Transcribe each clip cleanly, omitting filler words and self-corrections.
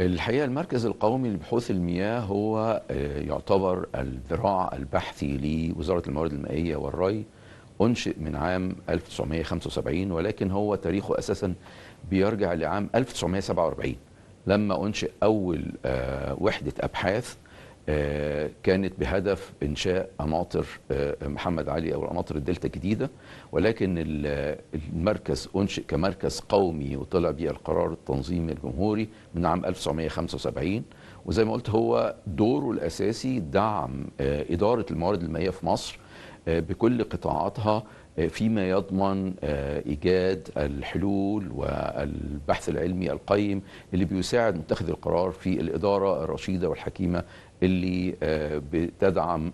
الحقيقة المركز القومي لبحوث المياه هو يعتبر الذراع البحثي لوزارة الموارد المائية والري. أنشئ من عام 1975، ولكن هو تاريخه أساسا بيرجع لعام 1947 لما أنشئ أول وحدة أبحاث كانت بهدف إنشاء قناطر محمد علي أو قناطر الدلتا الجديدة. ولكن المركز أنشئ كمركز قومي وطلع بيه القرار التنظيمي الجمهوري من عام 1975. وزي ما قلت هو دوره الأساسي دعم إدارة الموارد المائية في مصر بكل قطاعاتها فيما يضمن إيجاد الحلول والبحث العلمي القيم اللي بيساعد متخذ القرار في الإدارة الرشيدة والحكيمة اللي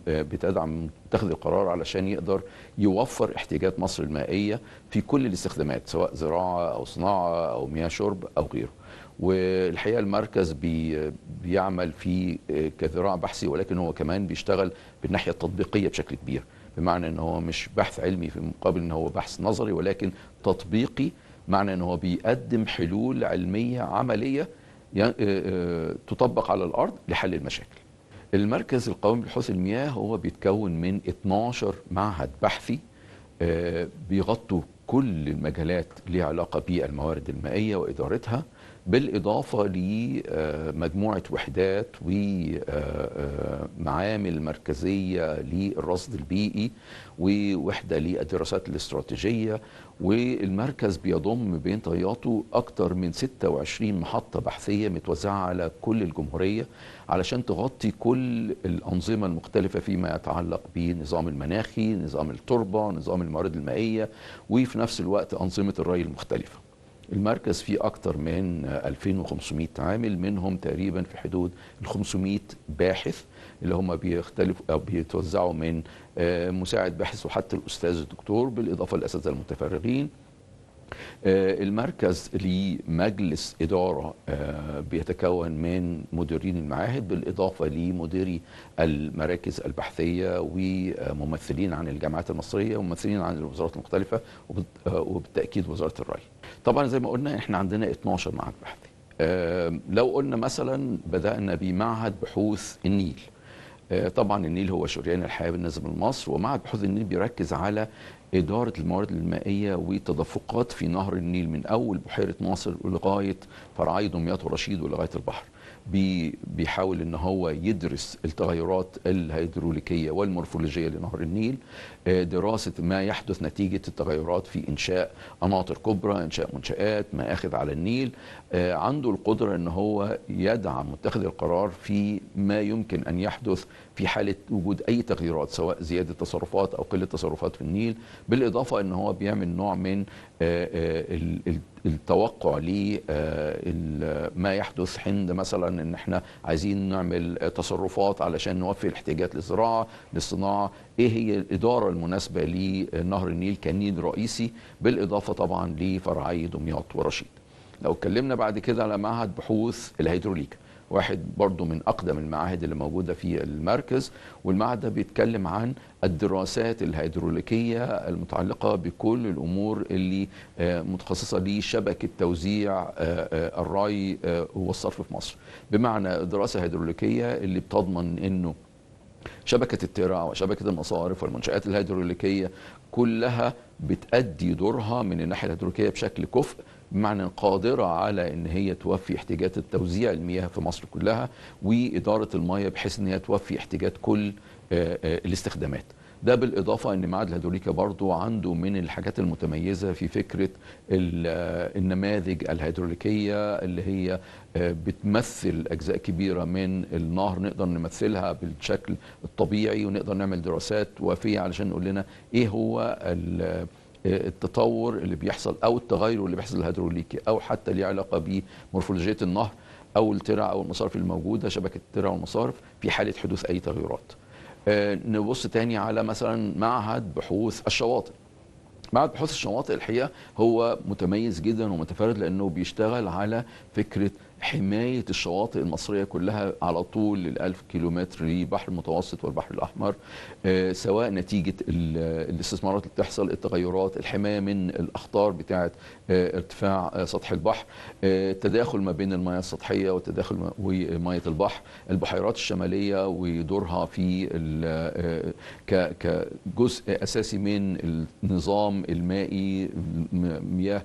بتدعم متخذ القرار علشان يقدر يوفر احتياجات مصر المائية في كل الاستخدامات، سواء زراعة أو صناعة أو مياه شرب أو غيره. والحقيقة المركز بيعمل في كذراع بحثي، ولكن هو كمان بيشتغل بالناحية التطبيقية بشكل كبير، بمعنى ان هو مش بحث علمي في مقابل ان هو بحث نظري، ولكن تطبيقي، معنى ان هو بيقدم حلول علمية عملية تطبق على الارض لحل المشاكل. المركز القومي لبحوث المياه هو بيتكون من 12 معهد بحثي بيغطوا كل المجالات اللي علاقة بالموارد المائية وإدارتها، بالإضافة لمجموعة وحدات ومعامل مركزية للرصد البيئي ووحدة للدراسات الاستراتيجية. والمركز بيضم بين طياته أكثر من 26 محطة بحثية متوزعة على كل الجمهورية علشان تغطي كل الأنظمة المختلفة فيما يتعلق بالنظام المناخي، نظام التربة، نظام الموارد المائية، وفي نفس الوقت أنظمة الري المختلفة. المركز فيه أكثر من 2500 عامل، منهم تقريبا في حدود ال 500 باحث اللي هم بيختلفوا أو بيتوزعوا من مساعد باحث وحتى الأستاذ الدكتور، بالإضافة للأساتذة المتفرغين. المركز ليه مجلس إدارة بيتكون من مديرين المعاهد، بالإضافة لمديري المراكز البحثية وممثلين عن الجامعات المصرية وممثلين عن الوزارات المختلفة وبالتأكيد وزارة الري. طبعا زي ما قلنا احنا عندنا 12 معهد بحثي. لو قلنا مثلا بدأنا بمعهد بحوث النيل. طبعا النيل هو شريان الحياة بالنسبة لمصر، ومعهد بحوث النيل بيركز على إدارة الموارد المائية والتدفقات في نهر النيل من أول بحيرة ناصر لغاية فرعي دمياط ورشيد ولغاية البحر. بيحاول ان هو يدرس التغيرات الهيدروليكية والمورفولوجية لنهر النيل، دراسة ما يحدث نتيجة التغيرات في إنشاء قناطر كبرى، إنشاء منشآت، مآخذ على النيل. عنده القدرة ان هو يدعم متخذ القرار في ما يمكن ان يحدث في حالة وجود اي تغييرات، سواء زيادة تصرفات او قلة تصرفات في النيل. بالاضافة ان هو بيعمل نوع من التوقع لما يحدث حين مثلا ان احنا عايزين نعمل تصرفات علشان نوفي الاحتياجات للزراعة للصناعة، ايه هي الادارة المناسبة لنهر النيل كنيل رئيسي، بالاضافة طبعا لفرعي دمياط ورشيد. لو اتكلمنا بعد كده على معهد بحوث الهيدروليكا، واحد برضو من أقدم المعاهد اللي موجودة في المركز، والمعهد ده بيتكلم عن الدراسات الهيدروليكية المتعلقة بكل الأمور اللي متخصصة لشبكة توزيع الري والصرف في مصر. بمعنى الدراسة الهيدروليكية اللي بتضمن أنه شبكة الترع وشبكة المصارف والمنشآت الهيدروليكية كلها بتأدي دورها من الناحية الهيدروليكية بشكل كفء، بمعنى قادرة على ان هي توفي احتياجات التوزيع المياه في مصر كلها، وإدارة المياه بحيث ان هي توفي احتياجات كل الاستخدامات. ده بالإضافة أن معهد الهيدروليكا برضو عنده من الحاجات المتميزة في فكرة النماذج الهيدروليكية اللي هي بتمثل أجزاء كبيرة من النهر، نقدر نمثلها بالشكل الطبيعي ونقدر نعمل دراسات وافية علشان نقول لنا إيه هو التطور اللي بيحصل أو التغير اللي بيحصل الهيدروليكي، أو حتى ليه علاقة بمورفولوجية النهر أو الترع أو المصارف الموجودة، شبكة الترع والمصارف في حالة حدوث أي تغيرات. نبص تاني على مثلا معهد بحوث الشواطئ. معهد بحوث الشواطئ الحقيقة هو متميز جدا ومتفرد لأنه بيشتغل على فكرة حماية الشواطئ المصرية كلها على طول ال1000 كيلومتر لبحر المتوسط والبحر الأحمر، سواء نتيجة الاستثمارات اللي بتحصل، التغيرات، الحماية من الأخطار بتاعة ارتفاع سطح البحر، التداخل ما بين المياه السطحية والتداخل ومياه البحر، البحيرات الشمالية ودورها في كجزء أساسي من النظام المائي، مياه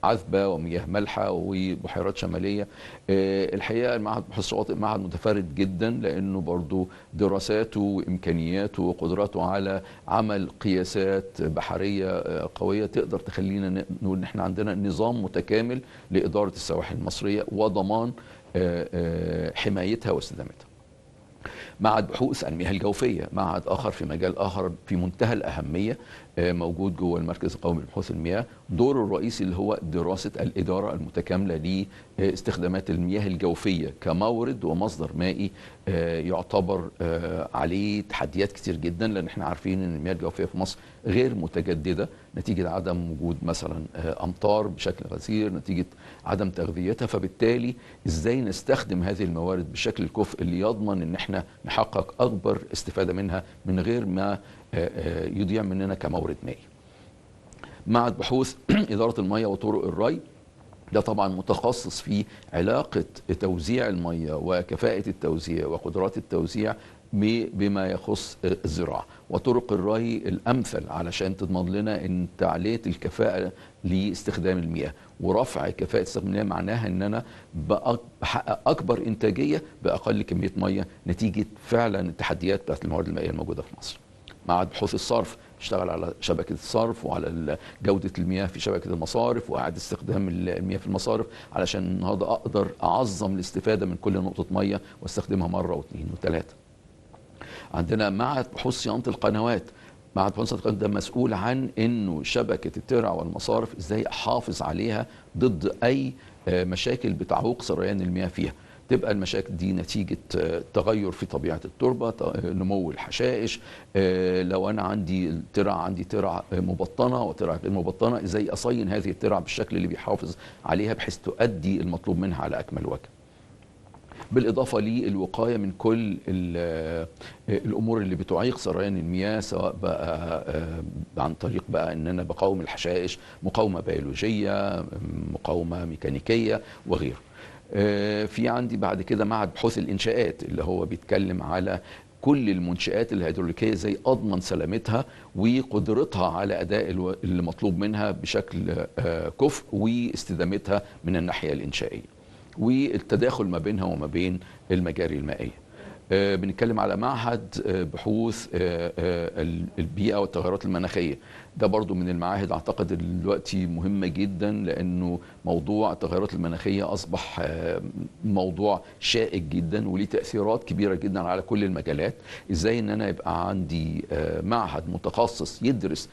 عذبة ومياه مالحة وبحيرات شمالية. الحقيقة المعهد بحوث الشواطئ معهد متفرد جدا، لأنه برضو دراساته وإمكانياته وقدراته على عمل قياسات بحرية قوية تقدر تخلينا نقول إن احنا عندنا نظام متكامل لإدارة السواحل المصرية وضمان حمايتها واستدامتها. معهد بحوث المياه الجوفية، معهد آخر في مجال آخر في منتهى الأهمية، موجود جوه المركز القومي لبحوث المياه. دوره الرئيسي اللي هو دراسة الإدارة المتكاملة لاستخدامات المياه الجوفية كمورد ومصدر مائي يعتبر عليه تحديات كتير جدا، لأن احنا عارفين أن المياه الجوفية في مصر غير متجددة نتيجة عدم وجود مثلا أمطار بشكل غزير، نتيجة عدم تغذيتها. فبالتالي ازاي نستخدم هذه الموارد بالشكل الكفء اللي يضمن ان احنا نحقق اكبر استفادة منها من غير ما يضيع مننا كمورد مائي. معهد بحوث إدارة المياه وطرق الري، ده طبعا متخصص في علاقة توزيع المياه وكفاءة التوزيع وقدرات التوزيع بما يخص الزراعة وطرق الري الأمثل علشان تضمن لنا ان تعلية الكفاءة لاستخدام المياه ورفع كفاءة استخدام المياه. معناها ان انا بحقق اكبر انتاجية باقل كمية مياه نتيجة فعلا التحديات بتاعت الموارد المائية الموجودة في مصر. معهد بحوث الصرف اشتغل على شبكة الصرف وعلى جودة المياه في شبكة المصارف وإعادة استخدام المياه في المصارف علشان النهارده أقدر أعظم الاستفادة من كل نقطة مياه واستخدمها مرة واثنين وثلاثة. عندنا معهد بحوث صيانة القنوات. معهد بحوث صيانة القنوات ده مسؤول عن إنه شبكة الترع والمصارف إزاي أحافظ عليها ضد أي مشاكل بتعوق سريان المياه فيها. تبقى المشاكل دي نتيجة تغير في طبيعة التربة، نمو الحشائش، لو أنا عندي ترع مبطنة وترع غير مبطنة، إزاي أصين هذه الترع بالشكل اللي بيحافظ عليها بحيث تؤدي المطلوب منها على أكمل وجه. بالإضافة للوقاية من كل الأمور اللي بتعيق سريان المياه، سواء بقى عن طريق بقى أن أنا بقاوم الحشائش، مقاومة بيولوجية، مقاومة ميكانيكية وغيره. في عندي بعد كده معهد بحوث الإنشاءات اللي هو بيتكلم على كل المنشآت الهيدروليكية زي أضمن سلامتها وقدرتها على أداء اللي مطلوب منها بشكل كفء واستدامتها من الناحية الإنشائية والتداخل ما بينها وما بين المجاري المائية. بنتكلم على معهد بحوث البيئة والتغيرات المناخية. ده برضو من المعاهد اعتقد دلوقتي مهمة جدا، لانه موضوع التغيرات المناخية اصبح موضوع شائك جدا وليه تأثيرات كبيرة جدا على كل المجالات. ازاي ان انا يبقى عندي معهد متخصص يدرس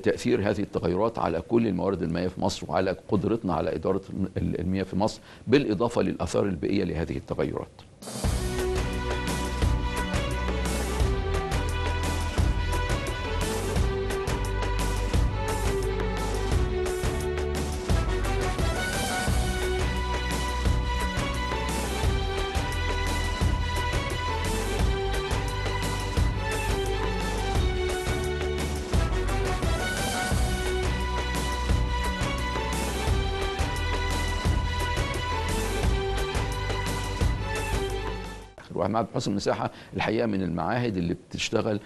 تأثير هذه التغيرات على كل الموارد المائية في مصر وعلى قدرتنا على إدارة المياه في مصر، بالإضافة للآثار البيئية لهذه التغيرات. ومعهد بحوث المساحة الحقيقة من المعاهد اللي بتشتغل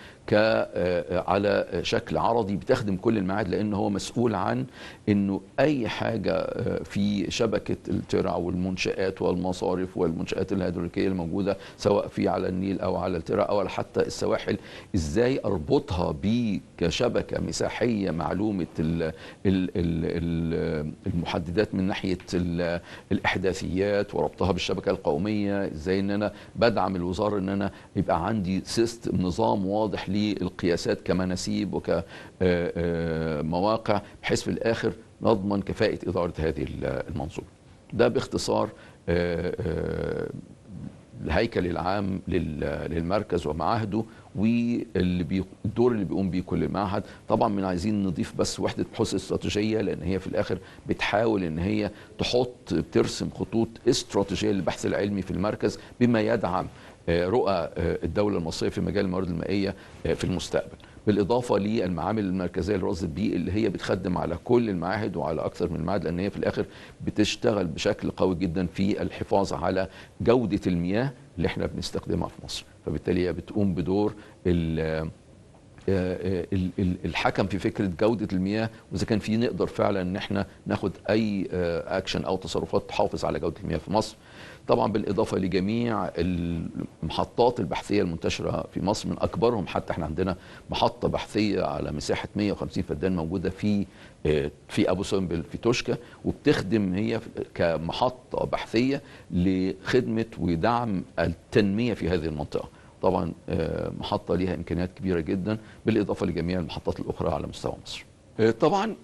على شكل عرضي بتخدم كل المعاهد، لأنه هو مسؤول عن أنه أي حاجة في شبكة الترع والمنشآت والمصارف والمنشآت الهيدروليكية الموجودة سواء في على النيل أو على الترع أو حتى السواحل، إزاي أربطها كشبكة مساحية معلومة المحددات من ناحية الإحداثيات وربطها بالشبكة القومية. إزاي أن أنا بدعم الوزارة أن أنا يبقى عندي سيستم نظام واضح للقياسات كمناسيب وكمواقع بحيث في الآخر نضمن كفاءة إدارة هذه المنظومة. ده باختصار الهيكل العام للمركز ومعاهده، والدور اللي بيقوم بيه كل معهد. طبعا من عايزين نضيف بس وحده بحوث استراتيجيه، لان هي في الاخر بتحاول ان هي ترسم خطوط استراتيجيه للبحث العلمي في المركز بما يدعم رؤى الدوله المصريه في مجال الموارد المائيه في المستقبل، بالاضافه للمعامل المركزيه للرصد البيئي اللي هي بتخدم على كل المعاهد وعلى اكثر من المعاهد، لان هي في الاخر بتشتغل بشكل قوي جدا في الحفاظ على جوده المياه اللي احنا بنستخدمها في مصر. فبالتالي هي بتقوم بدور الحكم في فكره جوده المياه، واذا كان في نقدر فعلا ان احنا ناخد اي اكشن او تصرفات تحافظ على جوده المياه في مصر. طبعا بالاضافه لجميع المحطات البحثيه المنتشره في مصر، من اكبرهم حتى احنا عندنا محطه بحثيه على مساحه 150 فدان موجوده في ابو سمبل في توشكا، وبتخدم هي كمحطه بحثيه لخدمه ودعم التنميه في هذه المنطقه. طبعا محطه ليها امكانيات كبيره جدا، بالاضافه لجميع المحطات الاخرى على مستوى مصر. طبعا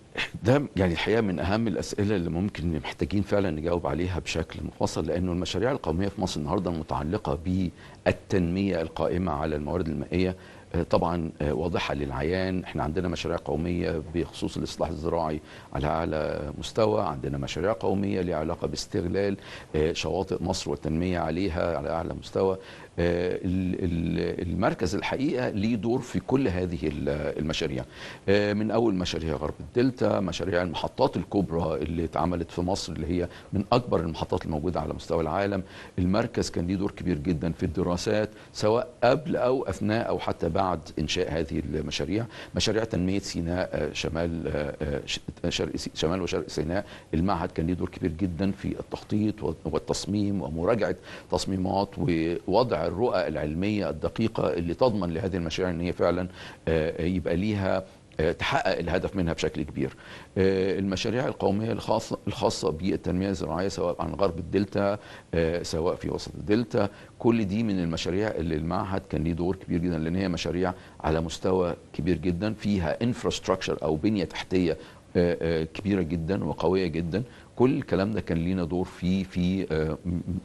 ده يعني الحقيقه من اهم الاسئله اللي ممكن محتاجين فعلا نجاوب عليها بشكل مفصل، لانه المشاريع القوميه في مصر النهارده المتعلقه بالتنميه القائمه على الموارد المائيه طبعا واضحه للعيان. احنا عندنا مشاريع قوميه بخصوص الاصلاح الزراعي على اعلى مستوى، عندنا مشاريع قوميه لها علاقه باستغلال شواطئ مصر والتنميه عليها على اعلى مستوى. المركز الحقيقه ليه دور في كل هذه المشاريع، من اول مشاريع غرب الدلتا، مشاريع المحطات الكبرى اللي اتعملت في مصر اللي هي من اكبر المحطات الموجوده على مستوى العالم. المركز كان ليه دور كبير جدا في الدراسات سواء قبل او اثناء او حتى بعد انشاء هذه المشاريع. مشاريع تنميه سيناء شمال وشرق سيناء، المعهد كان ليه دور كبير جدا في التخطيط والتصميم ومراجعه تصميمات ووضع الرؤى العلميه الدقيقه اللي تضمن لهذه المشاريع ان هي فعلا يبقى ليها تحقق الهدف منها بشكل كبير. المشاريع القومية الخاصة بالتنمية الزراعية سواء عن غرب الدلتا سواء في وسط الدلتا، كل دي من المشاريع اللي المعهد كان ليه دور كبير جدا، لأن هي مشاريع على مستوى كبير جدا فيها انفراستراكشر أو بنية تحتية كبيرة جدا وقوية جدا. كل الكلام ده كان لينا دور فيه في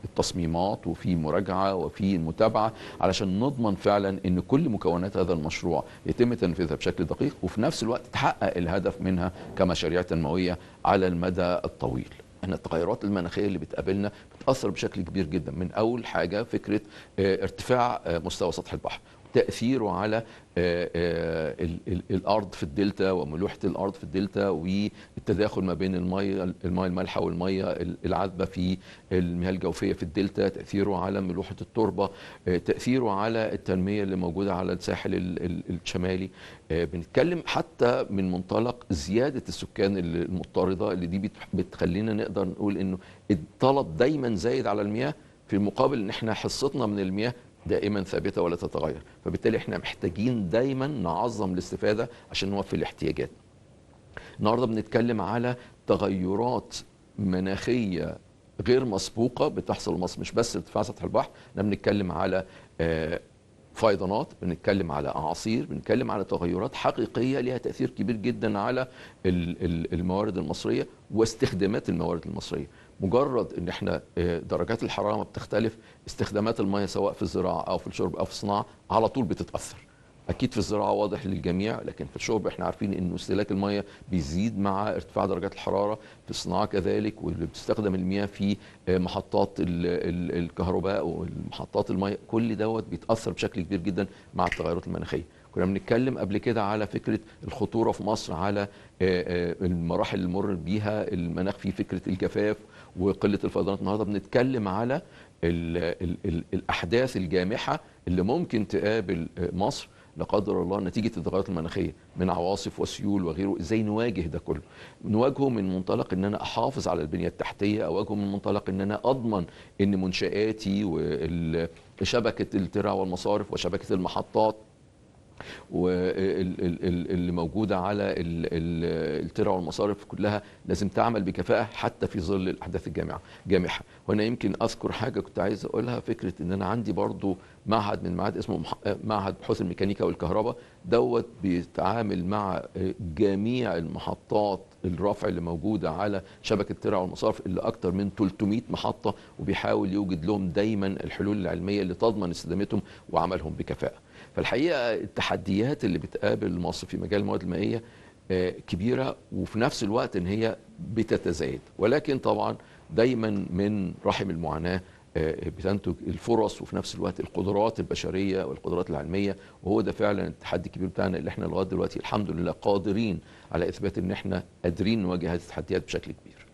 التصميمات وفي مراجعة وفي المتابعة علشان نضمن فعلا ان كل مكونات هذا المشروع يتم تنفيذها بشكل دقيق، وفي نفس الوقت تحقق الهدف منها كمشاريع تنموية على المدى الطويل. احنا التغيرات المناخيه اللي بتقابلنا بتاثر بشكل كبير جدا، من اول حاجه فكره ارتفاع مستوى سطح البحر، تأثيره على الأرض في الدلتا وملوحة الأرض في الدلتا، والتداخل ما بين المياه المالحة والمياه العذبة في المياه الجوفية في الدلتا، تأثيره على ملوحة التربة، تأثيره على التنمية اللي موجودة على الساحل الشمالي. بنتكلم حتى من منطلق زيادة السكان المضطردة اللي دي بتخلينا نقدر نقول إنه الطلب دايما زايد على المياه، في المقابل إن احنا حصتنا من المياه دائما ثابته ولا تتغير. فبالتالي احنا محتاجين دايما نعظم الاستفاده عشان نوفي الاحتياجات. النهارده بنتكلم على تغيرات مناخيه غير مسبوقه بتحصل في مصر، مش بس ارتفاع سطح البحر، احنا بنتكلم على فيضانات، بنتكلم على اعاصير، بنتكلم على تغيرات حقيقيه لها تاثير كبير جدا على الموارد المصريه واستخدامات الموارد المصريه. مجرد ان احنا درجات الحراره ما بتختلف، استخدامات المياه سواء في الزراعه او في الشرب او في الصناعه على طول بتتاثر. اكيد في الزراعه واضح للجميع، لكن في الشرب احنا عارفين ان استهلاك المياه بيزيد مع ارتفاع درجات الحراره، في الصناعه كذلك، واللي بتستخدم المياه في محطات الكهرباء والمحطات المياه، كل دوت بيتاثر بشكل كبير جدا مع التغيرات المناخيه. كنا بنتكلم قبل كده على فكره الخطوره في مصر على المراحل اللي مر بيها المناخ في فكره الجفاف وقله الفيضانات. النهارده بنتكلم على الاحداث الجامحه اللي ممكن تقابل مصر لا قدر الله نتيجه التغيرات المناخيه من عواصف وسيول وغيره. ازاي نواجه ده كله؟ نواجهه من منطلق ان انا احافظ على البنيه التحتيه، اواجهه من منطلق ان انا اضمن ان منشاتي وشبكه الترع والمصارف وشبكه المحطات واللي موجوده على الترع والمصارف كلها لازم تعمل بكفاءه حتى في ظل الاحداث جامحه. وهنا يمكن اذكر حاجه كنت عايز اقولها، فكره ان انا عندي برضو معهد من معهد اسمه معهد بحوث الميكانيكا والكهرباء، دوت بيتعامل مع جميع المحطات الرفع اللي موجودة على شبكة الترع والمصارف اللي أكتر من 300 محطة، وبيحاول يوجد لهم دايما الحلول العلمية اللي تضمن استدامتهم وعملهم بكفاءة. فالحقيقة التحديات اللي بتقابل مصر في مجال المواد المائية كبيرة، وفي نفس الوقت ان هي بتتزايد، ولكن طبعا دايما من رحم المعاناة بتنتج الفرص وفي نفس الوقت القدرات البشرية والقدرات العلمية. وهو ده فعلا التحدي الكبير بتاعنا، اللي احنا لغاية دلوقتي الحمد لله قادرين على إثبات ان احنا قادرين نواجه هذه التحديات بشكل كبير.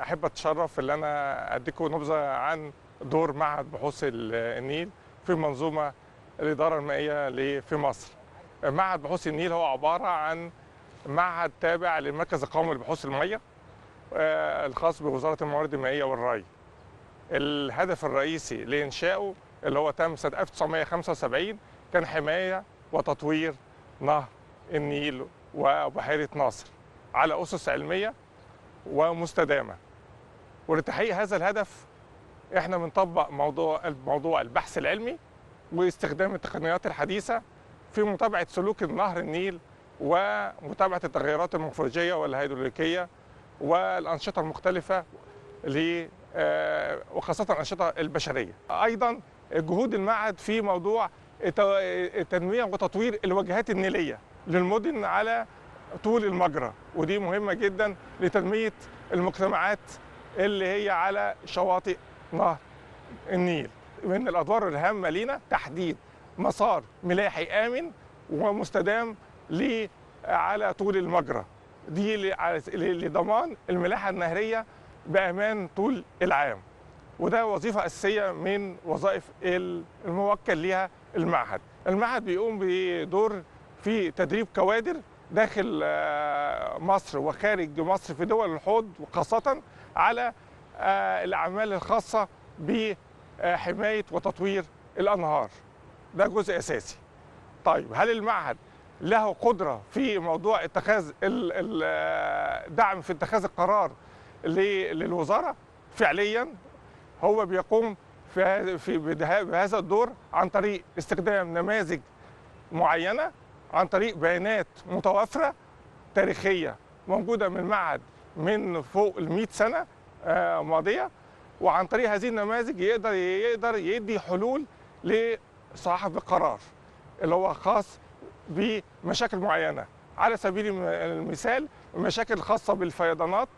احب اتشرف ان انا اديكم نبذه عن دور معهد بحوث النيل في منظومه الاداره المائيه في مصر. معهد بحوث النيل هو عباره عن معهد تابع للمركز القومي لبحوث الميه الخاص بوزاره الموارد المائيه والري. الهدف الرئيسي لانشائه اللي هو تم سنه 1975 كان حمايه وتطوير نهر النيل وبحيره ناصر على اسس علميه ومستدامه. ولتحقيق هذا الهدف احنا بنطبق موضوع البحث العلمي واستخدام التقنيات الحديثه في متابعه سلوك نهر النيل ومتابعه التغيرات المورفولوجيه والهيدروليكيه والانشطه المختلفه وخاصه الانشطه البشريه. ايضا جهود المعهد في موضوع تنميه وتطوير الواجهات النيليه للمدن على طول المجرى، ودي مهمه جدا لتنميه المجتمعات اللي هي على شواطئ نهر النيل. من الادوار الهامه لينا تحديد مسار ملاحي امن ومستدام على طول المجرى، دي لضمان الملاحه النهريه بامان طول العام، وده وظيفه اساسيه من وظائف الموكل ليها المعهد. المعهد بيقوم بدور في تدريب كوادر داخل مصر وخارج مصر في دول الحوض، وخاصة على الأعمال الخاصة بحماية وتطوير الأنهار. ده جزء أساسي. طيب هل المعهد له قدرة في موضوع اتخاذ دعم في اتخاذ القرار للوزارة؟ فعليا هو بيقوم بهذا الدور عن طريق استخدام نماذج معينة، عن طريق بيانات متوافرة تاريخية موجودة من المعهد من فوق 100 سنة ماضية، وعن طريق هذه النماذج يقدر يدي حلول لصاحب القرار اللي هو خاص بمشاكل معينة. على سبيل المثال المشاكل الخاصة بالفيضانات،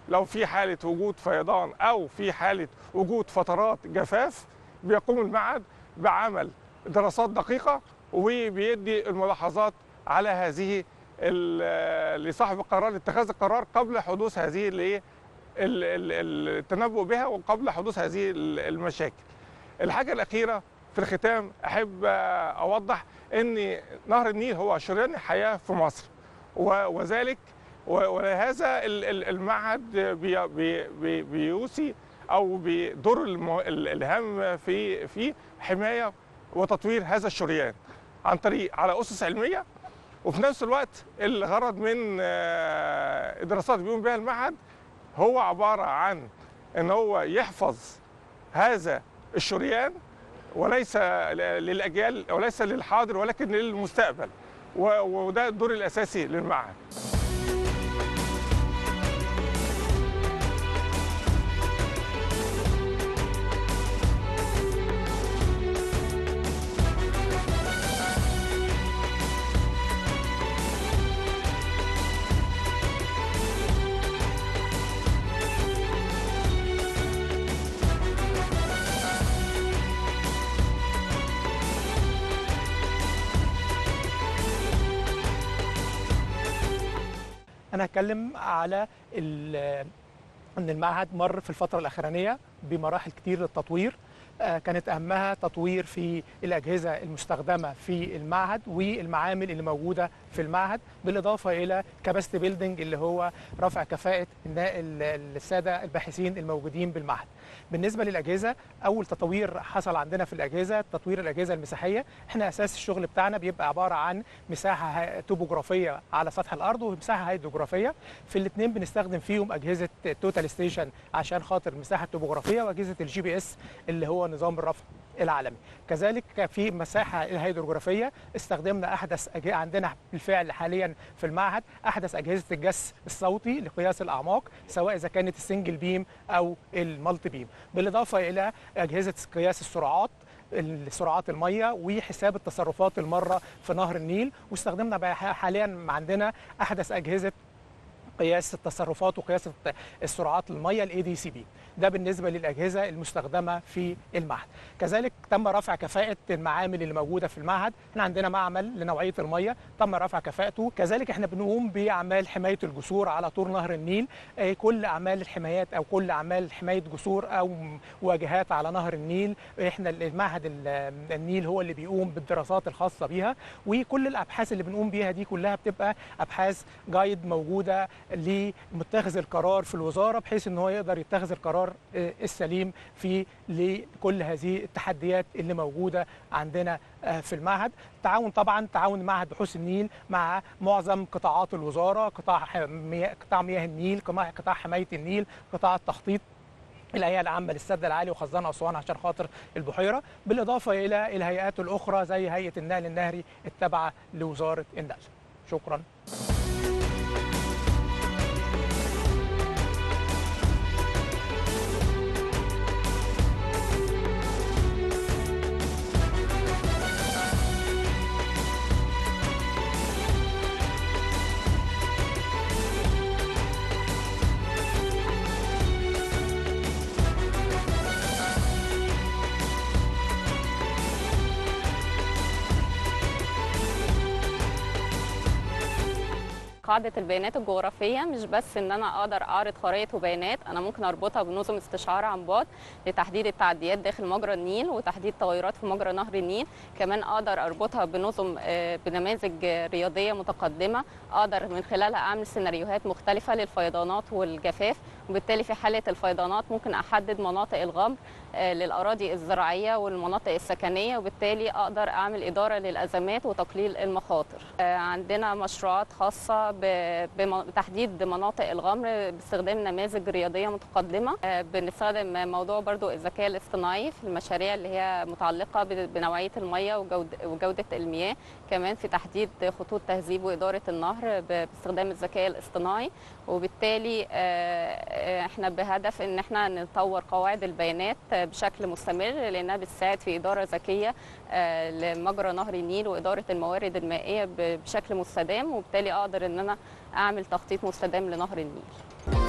لو في حالة وجود فيضان أو في حالة وجود فترات جفاف بيقوم المعهد بعمل دراسات دقيقة وبيدي الملاحظات على هذه لصاحب القرار لاتخاذ القرار قبل حدوث هذه التنبؤ بها وقبل حدوث هذه المشاكل. الحاجة الأخيرة في الختام أحب أوضح أن نهر النيل هو شريان الحياة في مصر، وذلك ولهذا المعهد بيوصي أو بدور الهام في حماية وتطوير هذا الشريان عن طريق على أسس علمية. وفي نفس الوقت الغرض من الدراسات اللي بيقوم بها المعهد هو عبارة عن أن هو يحفظ هذا الشريان وليس للأجيال وليس للحاضر ولكن للمستقبل، وده الدور الأساسي للمعهد. أنا هتكلم على أن المعهد مر في الفترة الأخرانية بمراحل كتير للتطوير، كانت أهمها تطوير في الأجهزة المستخدمة في المعهد والمعامل اللي موجودة في المعهد، بالإضافة إلى كاباسيتي بيلدينج اللي هو رفع كفاءة السادة الباحثين الموجودين بالمعهد. بالنسبة للأجهزة، أول تطوير حصل عندنا في الأجهزة تطوير الأجهزة المساحية. احنا أساس الشغل بتاعنا بيبقى عبارة عن مساحة توبوغرافية على سطح الأرض ومساحة هيدروغرافية. في الاثنين بنستخدم فيهم أجهزة توتال ستيشن عشان خاطر المساحة التوبوغرافية، وأجهزة الجي بي اس اللي هو نظام الرفع العالمي. كذلك في مساحة الهيدروغرافية استخدمنا عندنا بالفعل حاليا في المعهد أحدث أجهزة الجس الصوتي لقياس الأعماق، سواء إذا كانت السنجل بيم أو المالتي بيم، بالإضافة إلى أجهزة قياس سرعات المية وحساب التصرفات المرة في نهر النيل. واستخدمنا حاليا عندنا أحدث أجهزة قياس التصرفات وقياس السرعات الميه ADCB. ده بالنسبه للاجهزه المستخدمه في المعهد. كذلك تم رفع كفاءه المعامل اللي موجوده في المعهد. احنا عندنا معمل لنوعيه الميه تم رفع كفاءته. كذلك احنا بنقوم باعمال حمايه الجسور على طول نهر النيل. كل اعمال الحمايات او كل اعمال حمايه جسور او واجهات على نهر النيل، احنا المعهد النيل هو اللي بيقوم بالدراسات الخاصه بيها. وكل الابحاث اللي بنقوم بيها دي كلها بتبقى ابحاث جايد موجوده لمتخذ القرار في الوزاره، بحيث ان هو يقدر يتخذ القرار السليم في لكل هذه التحديات اللي موجوده عندنا في المعهد. تعاون معهد بحوث النيل مع معظم قطاعات الوزاره، قطاع مياه النيل، قطاع حمايه النيل، قطاع التخطيط، الهيئه العامه للسد العالي وخزان اسوان عشان خاطر البحيره، بالاضافه الى الهيئات الاخرى زي هيئه النقل النهري التابعه لوزاره النقل. شكرا. قاعدة البيانات الجغرافية مش بس ان انا اقدر اعرض خرائط وبيانات، انا ممكن اربطها بنظم استشعار عن بعد لتحديد التعديات داخل مجرى النيل وتحديد تغيرات في مجرى نهر النيل. كمان اقدر اربطها بنماذج رياضية متقدمة اقدر من خلالها اعمل سيناريوهات مختلفة للفيضانات والجفاف، وبالتالي في حالة الفيضانات ممكن احدد مناطق الغمر للأراضي الزراعية والمناطق السكنية، وبالتالي أقدر أعمل إدارة للأزمات وتقليل المخاطر. عندنا مشروعات خاصة بتحديد مناطق الغمر باستخدام نماذج رياضية متقدمة. بنستخدم موضوع برضو الذكاء الاصطناعي في المشاريع اللي هي متعلقة بنوعية المياه وجودة المياه، كمان في تحديد خطوط تهذيب وإدارة النهر باستخدام الذكاء الاصطناعي. وبالتالي احنا بهدف ان احنا نطور قواعد البيانات بشكل مستمر، لانها بتساعد في اداره ذكيه لمجرى نهر النيل واداره الموارد المائيه بشكل مستدام، وبالتالي اقدر ان انا اعمل تخطيط مستدام لنهر النيل.